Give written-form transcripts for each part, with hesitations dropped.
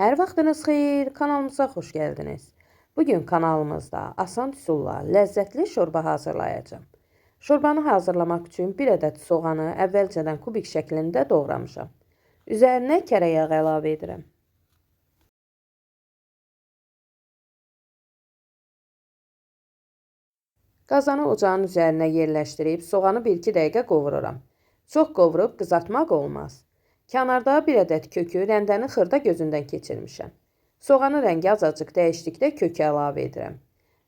Hər vaxtınız xeyir, kanalımıza xoş gəldiniz. Bugün kanalımızda asan üsulla ləzzətli şorba hazırlayacağım. Şorbanı hazırlamaq üçün 1 ədəd soğanı əvvəlcədən kubik şəklində doğramışam. Üzərinə kərə yağı əlavə edirəm. Qazanı ocağın üzərinə yerləşdirib soğanı 1-2 dəqiqə qovururam. Çox qovurub qızartmaq olmaz. Kənarda 1 ədəd kökü rəndəni xırda gözündən keçirmişəm. Soğanın rəngi azacıq dəyişdikdə kökü əlavə edirəm.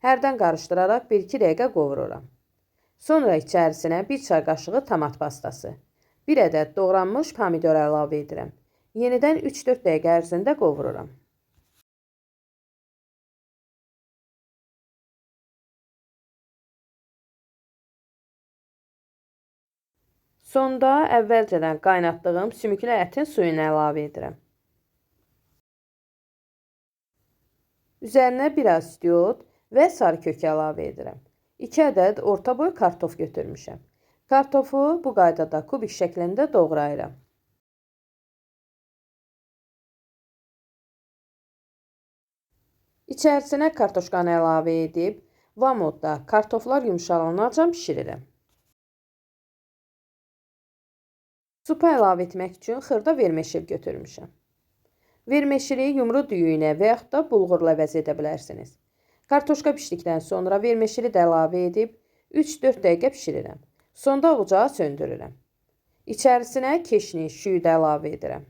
Hərdən qarışdıraraq 1-2 dəqiqə qovururam. Sonra içərisinə 1 çay qaşığı tomat pastası, 1 ədəd doğranmış pomidor əlavə edirəm. Yenidən 3-4 dəqiqə ərzində qovururam. Sonda əvvəlcədən qaynatdığım sümüklü ətin suyunu əlavə edirəm. Üzərinə biraz istiot və sarı kök əlavə edirəm. 2 ədəd orta boy kartof götürmüşəm. Kartofu bu qaydada kubik şəklində doğrayıram. İçərisinə kartoşkanı əlavə edib, vamodda kartoflar yumşalanacan bişirirəm. Supa əlavə etmək üçün xırda vermeşil götürmüşəm. Vermeşili yumru düyüyünə və yaxud da bulğurla əvəz edə bilərsiniz. Kartoşka pişdikdən sonra vermeşili də əlavə edib 3-4 dəqiqə pişirirəm. Sonda ocağı söndürürəm. İçərisinə keşniş, şüyü də əlavə edirəm.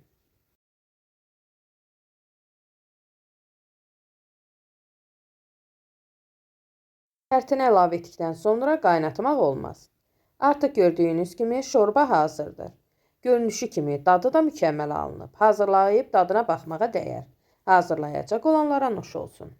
Ətini əlavə etdikdən sonra qaynatmaq olmaz. Artıq gördüyünüz kimi şorba hazırdır. Görünüşü kimi dadı da mükəmməl alınıb. Hazırlayıb dadına baxmağa dəyər. Hazırlayacaq olanlara nuş olsun.